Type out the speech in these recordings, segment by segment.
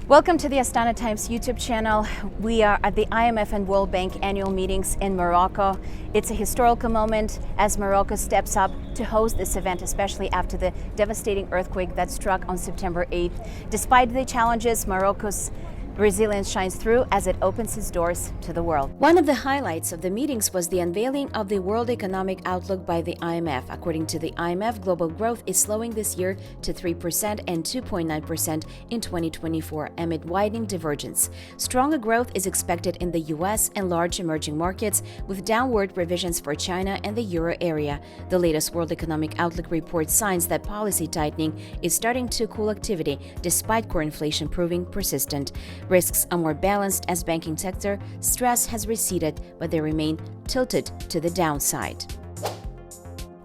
Welcome to the Astana Times YouTube channel. We are at the IMF and World Bank annual meetings in Morocco. It's a historical moment as Morocco steps up to host this event, especially after the devastating earthquake that struck on September 8th. Despite the challenges, Morocco's resilience shines through as it opens its doors to the world. One of the highlights of the meetings was the unveiling of the World Economic Outlook by the IMF. According to the IMF, global growth is slowing this year to 3% and 2.9% in 2024 amid widening divergence. Stronger growth is expected in the US and large emerging markets, with downward revisions for China and the euro area. The latest World Economic Outlook report signs that policy tightening is starting to cool activity, despite core inflation proving persistent. Risks are more balanced as banking sector stress has receded, but they remain tilted to the downside.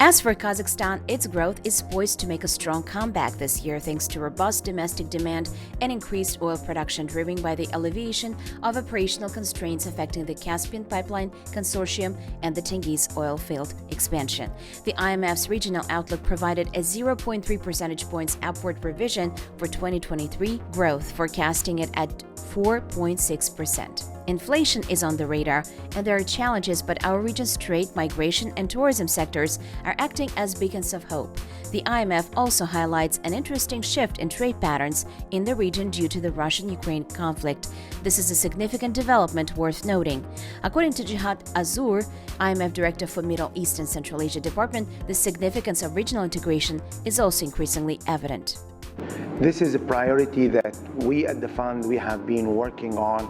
As for Kazakhstan, its growth is poised to make a strong comeback this year thanks to robust domestic demand and increased oil production driven by the alleviation of operational constraints affecting the Caspian Pipeline Consortium and the Tengiz oil field expansion. The IMF's regional outlook provided a 0.3 percentage points upward revision for 2023 growth, forecasting it at 4.6%. Inflation is on the radar, and there are challenges, but our region's trade, migration, and tourism sectors are acting as beacons of hope. The IMF also highlights an interesting shift in trade patterns in the region due to the Russian-Ukraine conflict. This is a significant development worth noting. According to Jihad Azur, IMF Director for Middle East and Central Asia Department, the significance of regional integration is also increasingly evident. This is a priority that we at the fund we have been working on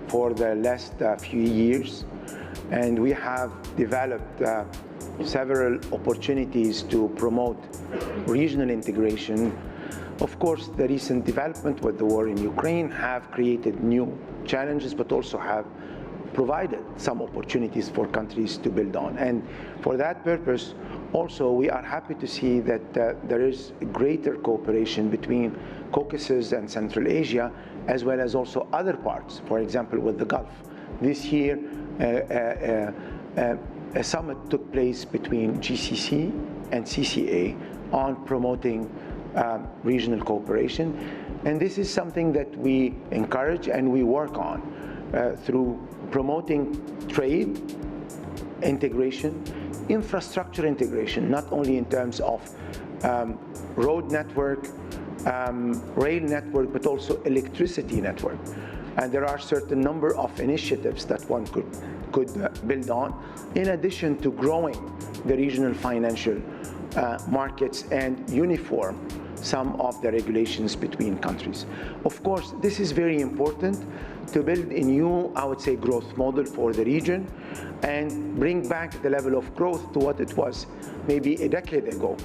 for the last few years, and we have developed several opportunities to promote regional integration. Of course, the recent development with the war in Ukraine have created new challenges, but also have provided some opportunities for countries to build on. And for that purpose, also, we are happy to see that there is greater cooperation between Caucasus and Central Asia, as well as also other parts, for example, with the Gulf. This year, a summit took place between GCC and CCA on promoting regional cooperation. And this is something that we encourage and we work on through promoting trade integration, infrastructure integration, not only in terms of road network, rail network, but also electricity network. And there are certain number of initiatives that one could build on, in addition to growing the regional financial markets and uniform some of the regulations between countries. Of course, this is very important to build a new, I would say, growth model for the region and bring back the level of growth to what it was maybe a decade ago,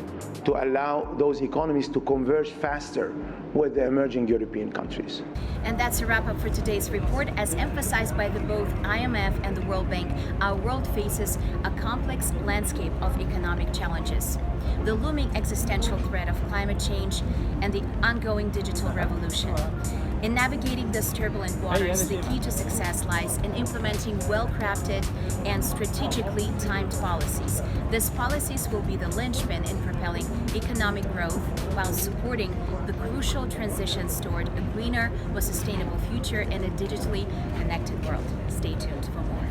to allow those economies to converge faster with the emerging European countries. And that's a wrap up for today's report. As emphasized by both IMF and the World Bank, our world faces a complex landscape of economic challenges. The looming existential threat of climate change and the ongoing digital revolution. In navigating these turbulent waters, the key to success lies in implementing well-crafted and strategically timed policies. These policies will be the linchpin in propelling economic growth while supporting the crucial transitions toward a greener, more sustainable future in a digitally connected world. Stay tuned for more.